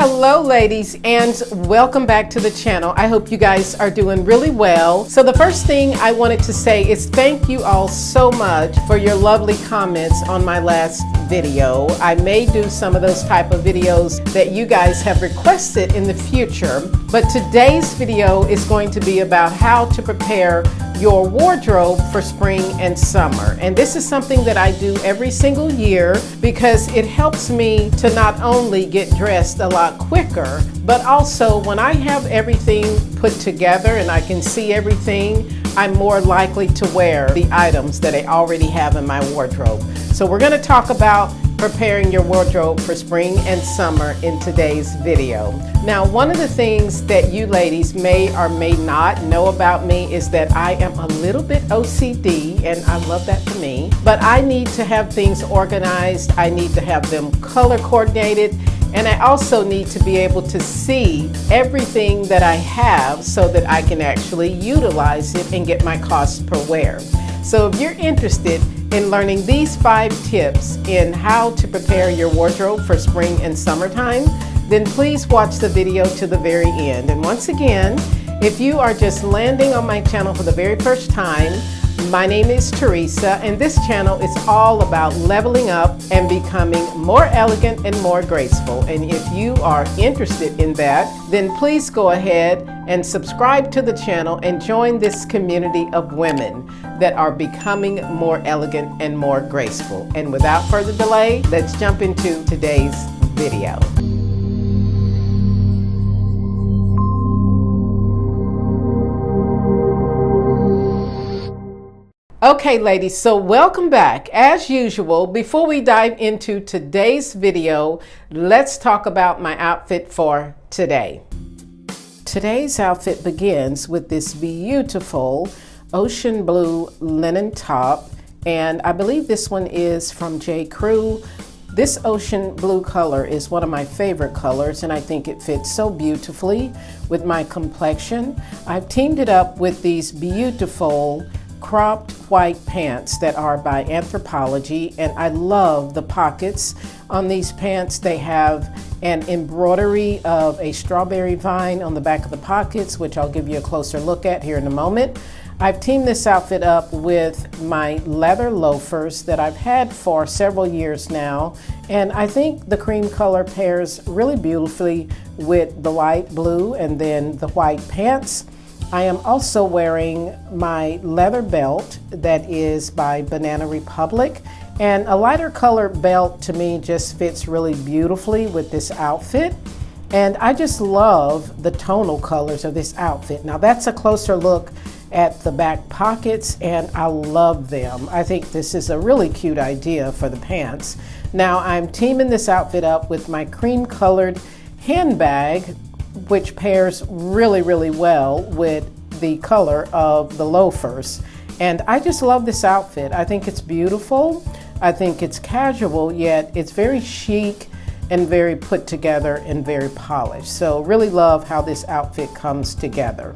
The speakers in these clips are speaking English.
Hello ladies, and welcome back to the channel. I hope you guys are doing really well. So the first thing I wanted to say is thank you all so much for your lovely comments on my last video. I may do some of those type of videos that you guys have requested in the future, but today's video is going to be about how to prepare your wardrobe for spring and summer. And this is something that I do every single year because it helps me to not only get dressed a lot quicker, but also when I have everything put together and I can see everything, I'm more likely to wear the items that I already have in my wardrobe. So we're going to talk about preparing your wardrobe for spring and summer in today's video. Now, one of the things that you ladies may or may not know about me is that I am a little bit OCD, and I love that for me, but I need to have things organized. I need to have them color coordinated, and I also need to be able to see everything that I have so that I can actually utilize it and get my cost per wear. So if you're interested in learning these 5 tips in how to prepare your wardrobe for spring and summertime, then please watch the video to the very end. And once again, if you are just landing on my channel for the very first time, my name is Teresa, and this channel is all about leveling up and becoming more elegant and more graceful. And if you are interested in that, then please go ahead and subscribe to the channel and join this community of women that are becoming more elegant and more graceful. And without further delay, let's jump into today's video. Okay ladies, so welcome back. As usual, before we dive into today's video, let's talk about my outfit for today. Today's outfit begins with this beautiful ocean blue linen top, and I believe this one is from J. Crew. This ocean blue color is one of my favorite colors, and I think it fits so beautifully with my complexion. I've teamed it up with these beautiful cropped white pants that are by Anthropologie, and I love the pockets on these pants. They have an embroidery of a strawberry vine on the back of the pockets, which I'll give you a closer look at here in a moment. I've teamed this outfit up with my leather loafers that I've had for several years now, and I think the cream color pairs really beautifully with the light blue and then the white pants. I am also wearing my leather belt that is by Banana Republic, and a lighter color belt to me just fits really beautifully with this outfit, and I just love the tonal colors of this outfit. Now that's a closer look at the back pockets, and I love them. I think this is a really cute idea for the pants. Now I'm teaming this outfit up with my cream colored handbag, which pairs really, really well with the color of the loafers. And I just love this outfit. I think it's beautiful. I think it's casual, yet it's very chic and very put together and very polished. So really love how this outfit comes together.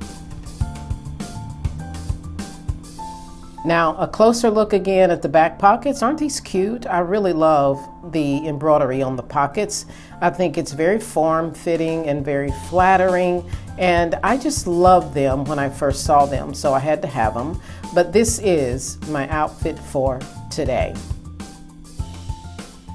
Now, a closer look again at the back pockets. Aren't these cute? I really love the embroidery on the pockets. I think it's very form-fitting and very flattering, and I just loved them when I first saw them, so I had to have them. But this is my outfit for today.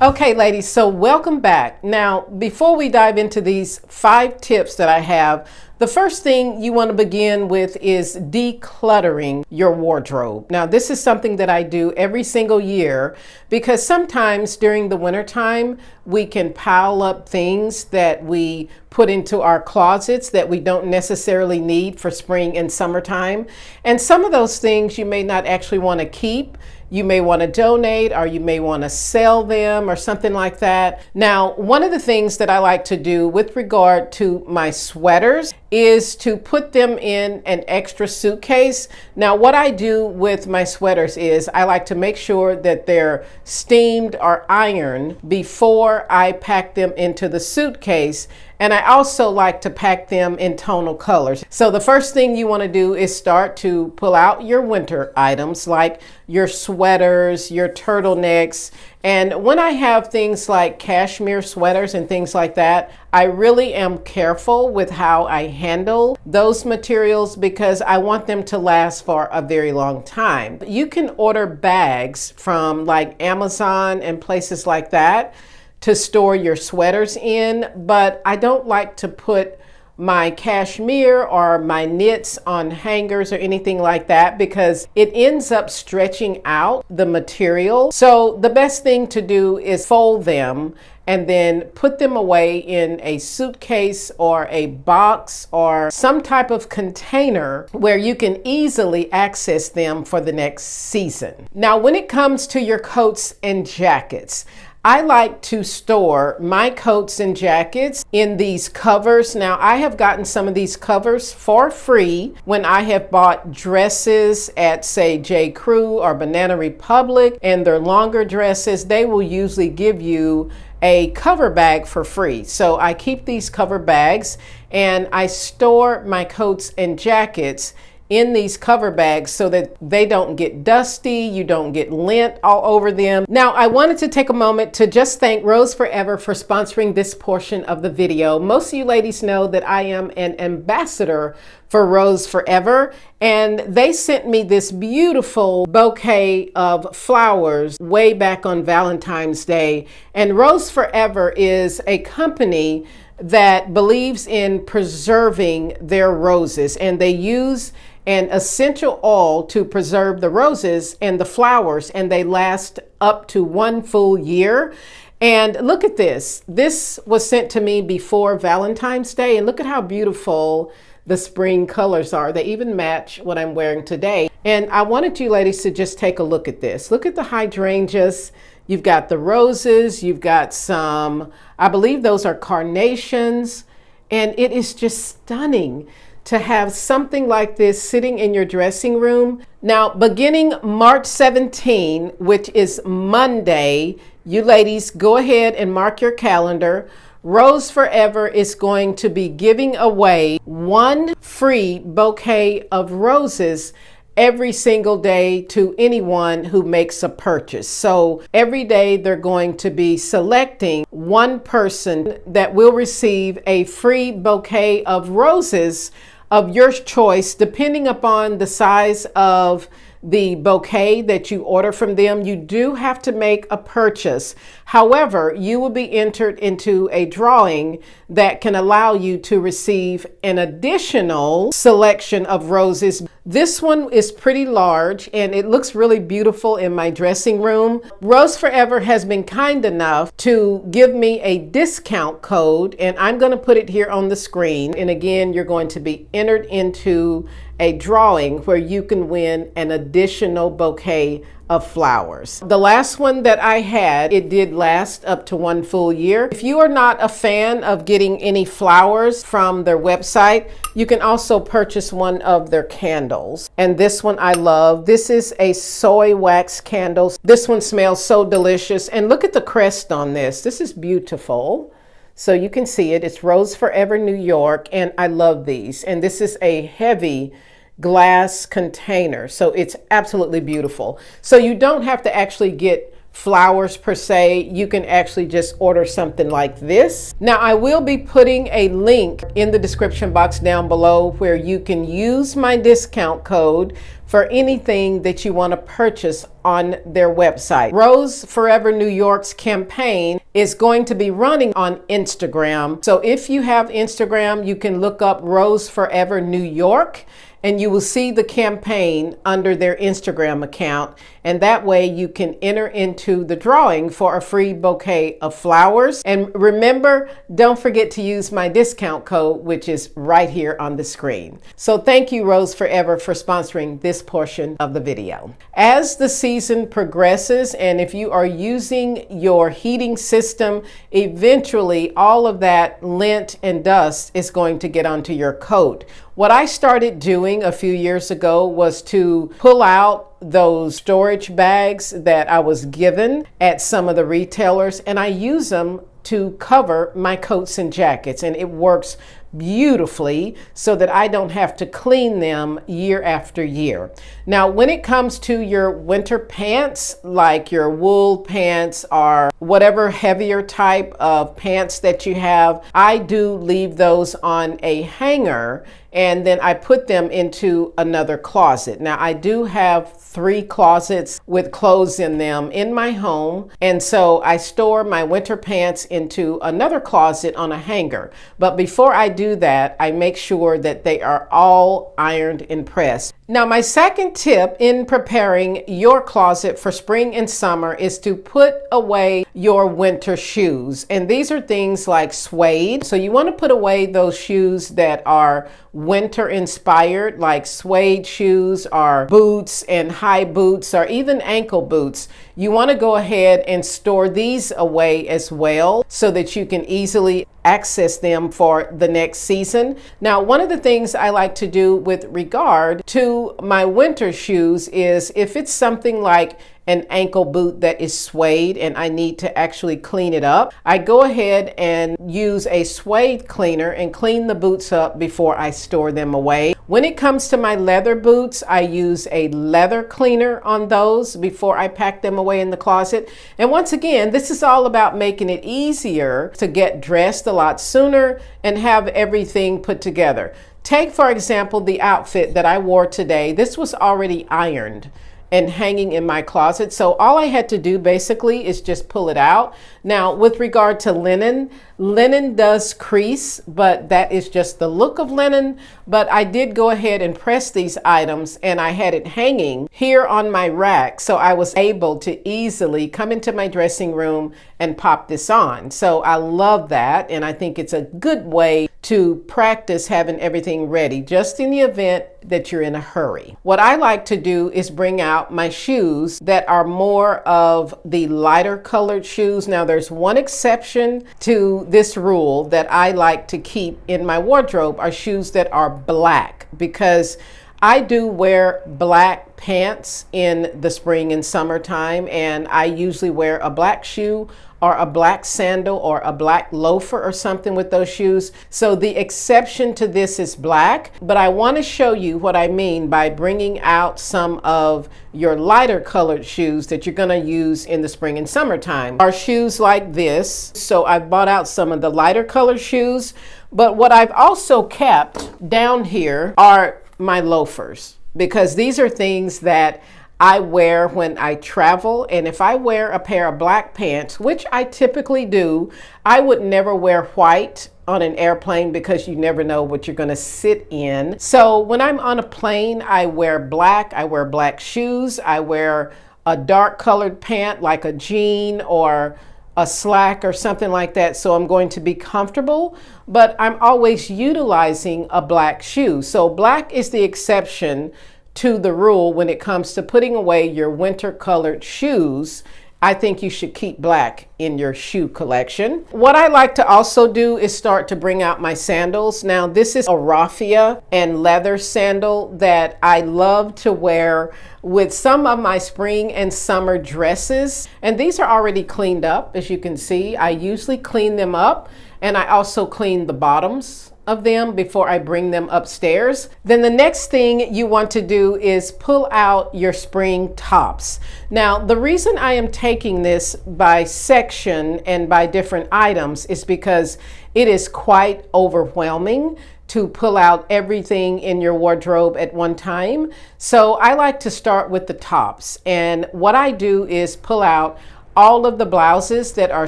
Okay ladies, so welcome back. Now, before we dive into these 5 tips that I have, the first thing you want to begin with is decluttering your wardrobe. Now, this is something that I do every single year because sometimes during the winter time, we can pile up things that we put into our closets that we don't necessarily need for spring and summertime. And some of those things you may not actually want to keep. You may want to donate, or you may want to sell them or something like that. Now, one of the things that I like to do with regard to my sweaters is to put them in an extra suitcase. Now, what I do with my sweaters is I like to make sure that they're steamed or ironed before I pack them into the suitcase. And I also like to pack them in tonal colors. So the first thing you want to do is start to pull out your winter items like your sweaters, your turtlenecks, And when I have things like cashmere sweaters and things like that, I really am careful with how I handle those materials because I want them to last for a very long time. You can order bags from like Amazon and places like that to store your sweaters in, but I don't like to put my cashmere or my knits on hangers or anything like that because it ends up stretching out the material. So the best thing to do is fold them and then put them away in a suitcase or a box or some type of container where you can easily access them for the next season. Now, when it comes to your coats and jackets, I like to store my coats and jackets in these covers. Now, I have gotten some of these covers for free when I have bought dresses at, say, J. Crew or Banana Republic, and they're longer dresses. They will usually give you a cover bag for free. So I keep these cover bags and I store my coats and jackets in these cover bags so that they don't get dusty, you don't get lint all over them. Now, I wanted to take a moment to just thank Rose Forever for sponsoring this portion of the video. Most of you ladies know that I am an ambassador for Rose Forever, and they sent me this beautiful bouquet of flowers way back on Valentine's Day. And Rose Forever is a company that believes in preserving their roses, and they use an essential oil to preserve the roses and the flowers, and they last up to 1 full year. And look at this. This was sent to me before Valentine's Day, and look at how beautiful the spring colors are. They even match what I'm wearing today. And I wanted you ladies to just take a look at this. Look at the hydrangeas. You've got the roses, you've got some, I believe those are carnations, and it is just stunning to have something like this sitting in your dressing room. Now, beginning March 17, which is Monday, you ladies go ahead and mark your calendar. Rose Forever is going to be giving away 1 free bouquet of roses every single day to anyone who makes a purchase. So every day they're going to be selecting 1 person that will receive a free bouquet of roses of your choice, depending upon the size of the bouquet that you order from them. You do have to make a purchase. However, you will be entered into a drawing that can allow you to receive an additional selection of roses. This one is pretty large and it looks really beautiful in my dressing room. Rose Forever has been kind enough to give me a discount code, and I'm going to put it here on the screen. And again, you're going to be entered into a drawing where you can win an additional bouquet of flowers. The last one that I had, it did last up to 1 full year. If you are not a fan of getting any flowers from their website, you can also purchase one of their candles. And this one I love. This is a soy wax candle. This one smells so delicious. And look at the crest on this. This is beautiful. So you can see it. It's Rose Forever New York, and I love these. And this is a heavy glass container, so it's absolutely beautiful. So you don't have to actually get flowers per se. You can actually just order something like this. Now, I will be putting a link in the description box down below where you can use my discount code for anything that you want to purchase on their website. Rose Forever New York's campaign is going to be running on Instagram. So if you have Instagram, you can look up Rose Forever New York, and you will see the campaign under their Instagram account. And that way you can enter into the drawing for a free bouquet of flowers. And remember, don't forget to use my discount code, which is right here on the screen. So thank you, Rose Forever, for sponsoring this portion of the video. As the season progresses, and if you are using your heating system, eventually all of that lint and dust is going to get onto your coat. What I started doing a few years ago was to pull out those storage bags that I was given at some of the retailers, and I use them to cover my coats and jackets, and it works beautifully so that I don't have to clean them year after year. Now, when it comes to your winter pants, like your wool pants or whatever heavier type of pants that you have, I do leave those on a hanger and then I put them into another closet. Now, I do have 3 closets with clothes in them in my home, and so I store my winter pants into another closet on a hanger. But before I do that, I make sure that they are all ironed and pressed. Now, my second tip in preparing your closet for spring and summer is to put away your winter shoes. And these are things like suede. So you want to put away those shoes that are winter inspired, like suede shoes or boots and high boots or even ankle boots. You want to go ahead and store these away as well so that you can easily access them for the next season. Now, one of the things I like to do with regard to my winter shoes is if it's something like an ankle boot that is suede and I need to actually clean it up, I go ahead and use a suede cleaner and clean the boots up before I store them away. When it comes to my leather boots, I use a leather cleaner on those before I pack them away in the closet. And once again, this is all about making it easier to get dressed a lot sooner and have everything put together. Take, for example, the outfit that I wore today. This was already ironed and hanging in my closet. So all I had to do basically is just pull it out. Now, with regard to linen, linen does crease, but that is just the look of linen. But I did go ahead and press these items and I had it hanging here on my rack. So I was able to easily come into my dressing room and pop this on. So I love that. And I think it's a good way to practice having everything ready just in the event that you're in a hurry. What I like to do is bring out my shoes that are more of the lighter colored shoes. Now, there's one exception to this rule that I like to keep in my wardrobe are shoes that are black, because I do wear black pants in the spring and summertime, and I usually wear a black shoe or a black sandal or a black loafer or something with those shoes. So the exception to this is black, but I want to show you what I mean by bringing out some of your lighter colored shoes that you're going to use in the spring and summertime. Are shoes like this. So I've bought out some of the lighter colored shoes, but what I've also kept down here are my loafers, because these are things that I wear when I travel. And if I wear a pair of black pants, which I typically do, I would never wear white on an airplane because you never know what you're going to sit in. So when I'm on a plane, I wear black. I wear black shoes. I wear a dark colored pant like a jean or a slack or something like that. So I'm going to be comfortable, but I'm always utilizing a black shoe. So black is the exception to the rule when it comes to putting away your winter colored shoes. I think you should keep black in your shoe collection. What I like to also do is start to bring out my sandals. Now, this is a raffia and leather sandal that I love to wear with some of my spring and summer dresses. And these are already cleaned up, as you can see. I usually clean them up, and I also clean the bottoms of them before I bring them upstairs. Then the next thing you want to do is pull out your spring tops. Now, the reason I am taking this by section and by different items is because it is quite overwhelming to pull out everything in your wardrobe at one time. So I like to start with the tops. And what I do is pull out all of the blouses that are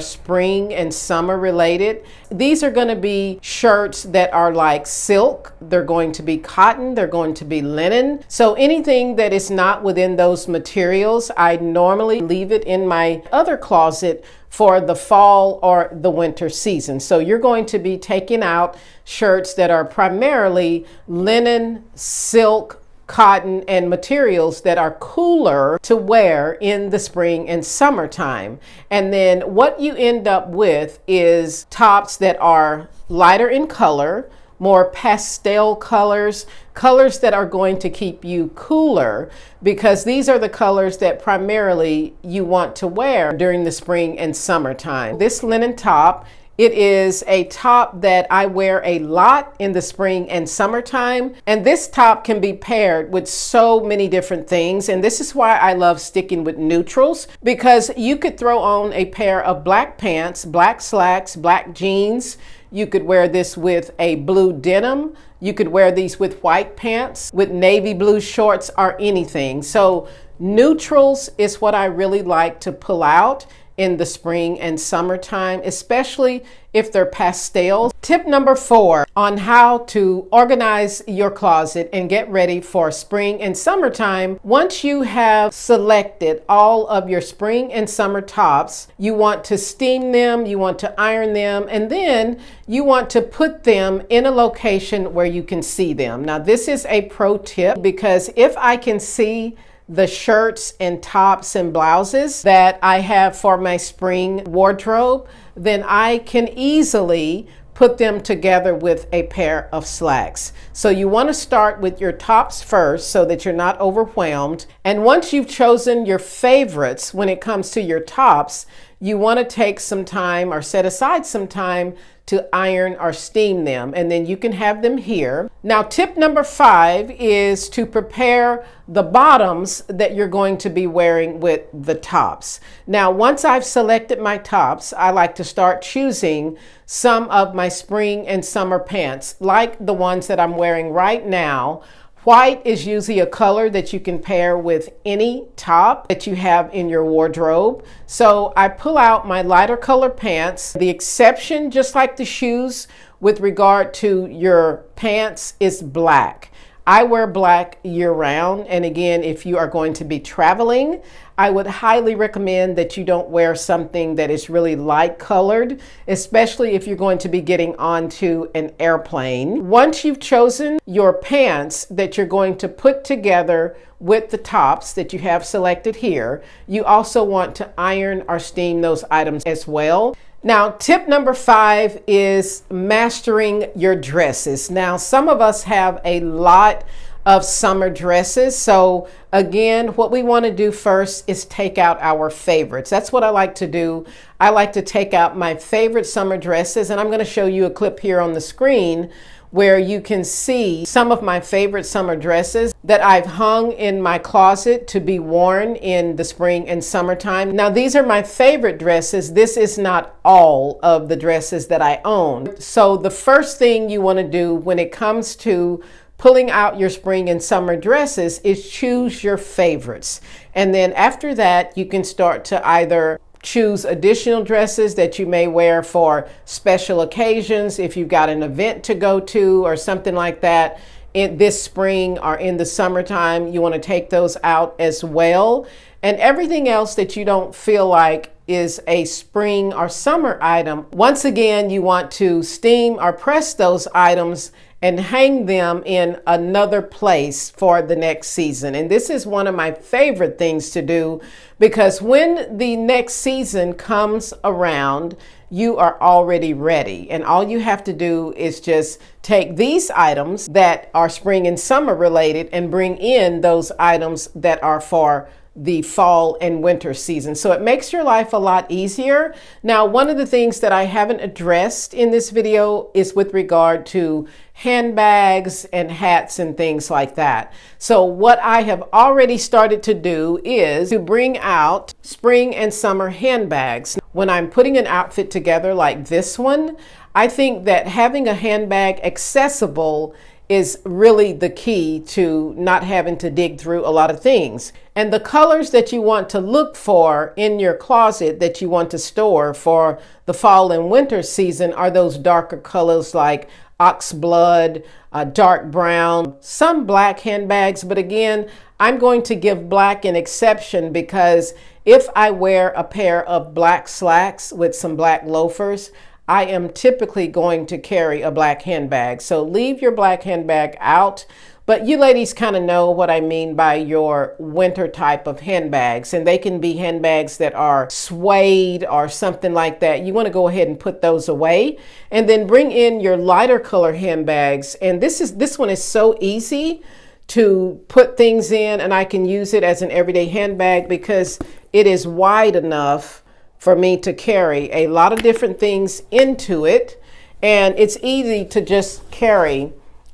spring and summer related. These are going to be shirts that are like silk. They're going to be cotton. They're going to be linen. So anything that is not within those materials, I normally leave it in my other closet for the fall or the winter season. So you're going to be taking out shirts that are primarily linen, silk, cotton, and materials that are cooler to wear in the spring and summertime. And then what you end up with is tops that are lighter in color, more pastel colors, colors that are going to keep you cooler, because these are the colors that primarily you want to wear during the spring and summertime. This linen top It is a top that I wear a lot in the spring and summertime. And this top can be paired with so many different things. And this is why I love sticking with neutrals, because you could throw on a pair of black pants, black slacks, black jeans. You could wear this with a blue denim. You could wear these with white pants, with navy blue shorts, or anything. So neutrals is what I really like to pull out in the spring and summertime, especially if they're pastels. Tip number 4 on how to organize your closet and get ready for spring and summertime. Once you have selected all of your spring and summer tops, you want to steam them, you want to iron them, and then you want to put them in a location where you can see them. Now, this is a pro tip, because if I can see the shirts and tops and blouses that I have for my spring wardrobe, then I can easily put them together with a pair of slacks. So you want to start with your tops first so that you're not overwhelmed. And once you've chosen your favorites when it comes to your tops, you want to take some time or set aside some time to iron or steam them, and then you can have them here. Now, tip number 5 is to prepare the bottoms that you're going to be wearing with the tops. Now, once I've selected my tops, I like to start choosing some of my spring and summer pants, like the ones that I'm wearing right now. White is usually a color that you can pair with any top that you have in your wardrobe. So I pull out my lighter color pants. The exception, just like the shoes with regard to your pants, is black. I wear black year round. And again, if you are going to be traveling, I would highly recommend that you don't wear something that is really light colored, especially if you're going to be getting onto an airplane. Once you've chosen your pants that you're going to put together with the tops that you have selected here, you also want to iron or steam those items as well. Now, tip number 5 is mastering your dresses. Now, some of us have a lot of summer dresses. So again, what we want to do first is take out our favorites. That's what I like to do. I like to take out my favorite summer dresses, and I'm going to show you a clip here on the screen where you can see some of my favorite summer dresses that I've hung in my closet to be worn in the spring and summertime. Now, these are my favorite dresses. This is not all of the dresses that I own. So the first thing you want to do when it comes to pulling out your spring and summer dresses is choose your favorites. And then after that, you can start to either choose additional dresses that you may wear for special occasions, if you've got an event to go to or something like that in this spring or in the summertime. You want to take those out as well. And everything else that you don't feel like is a spring or summer item, once again, you want to steam or press those items and hang them in another place for the next season. And this is one of my favorite things to do, because when the next season comes around, you are already ready. And all you have to do is just take these items that are spring and summer related and bring in those items that are for the fall and winter season. So it makes your life a lot easier. Now, one of the things that I haven't addressed in this video is with regard to handbags and hats and things like that. So what I have already started to do is to bring out spring and summer handbags. When I'm putting an outfit together like this one, I think that having a handbag accessible is really the key to not having to dig through a lot of things. And the colors that you want to look for in your closet that you want to store for the fall and winter season are those darker colors like oxblood, dark brown, some black handbags. But again, I'm going to give black an exception, because if I wear a pair of black slacks with some black loafers, I am typically going to carry a black handbag. So leave your black handbag out. But you ladies kind of know what I mean by your winter type of handbags. And they can be handbags that are suede or something like that. You want to go ahead and put those away. And then bring in your lighter color handbags. And this one is so easy to put things in, and I can use it as an everyday handbag because it is wide enough for me to carry a lot of different things into it, and it's easy to just carry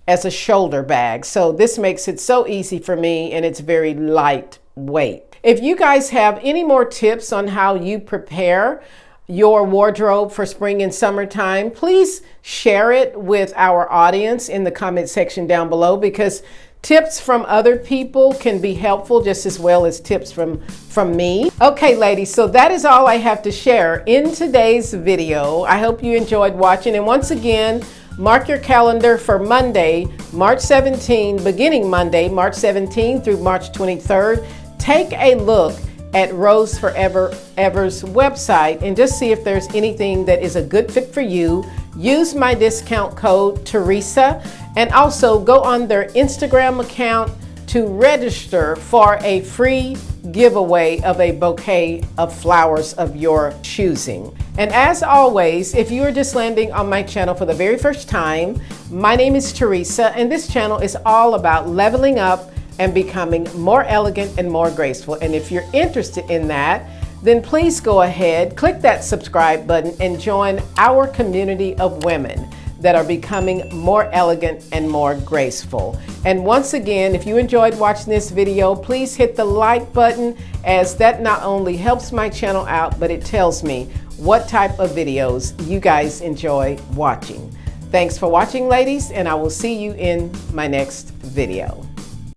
as a shoulder bag. So this makes it so easy for me, and it's very lightweight. If you guys have any more tips on how you prepare your wardrobe for spring and summertime, please share it with our audience in the comment section down below, because tips from other people can be helpful just as well as tips from me. Okay, ladies, so that is all I have to share in today's video. I hope you enjoyed watching, and once again, mark your calendar for Monday, March 17, beginning Monday, March 17 through March 23rd. Take a look at Rose Forever Ever's website and just see if there's anything that is a good fit for you. Use my discount code Teresa, and also go on their Instagram account to register for a free giveaway of a bouquet of flowers of your choosing. And as always, if you are just landing on my channel for the very first time, my name is Teresa, and this channel is all about leveling up and becoming more elegant and more graceful. And if you're interested in that, then please go ahead, click that subscribe button, and join our community of women that are becoming more elegant and more graceful. And once again, if you enjoyed watching this video, please hit the like button, as that not only helps my channel out, but it tells me what type of videos you guys enjoy watching. Thanks for watching, ladies, and I will see you in my next video.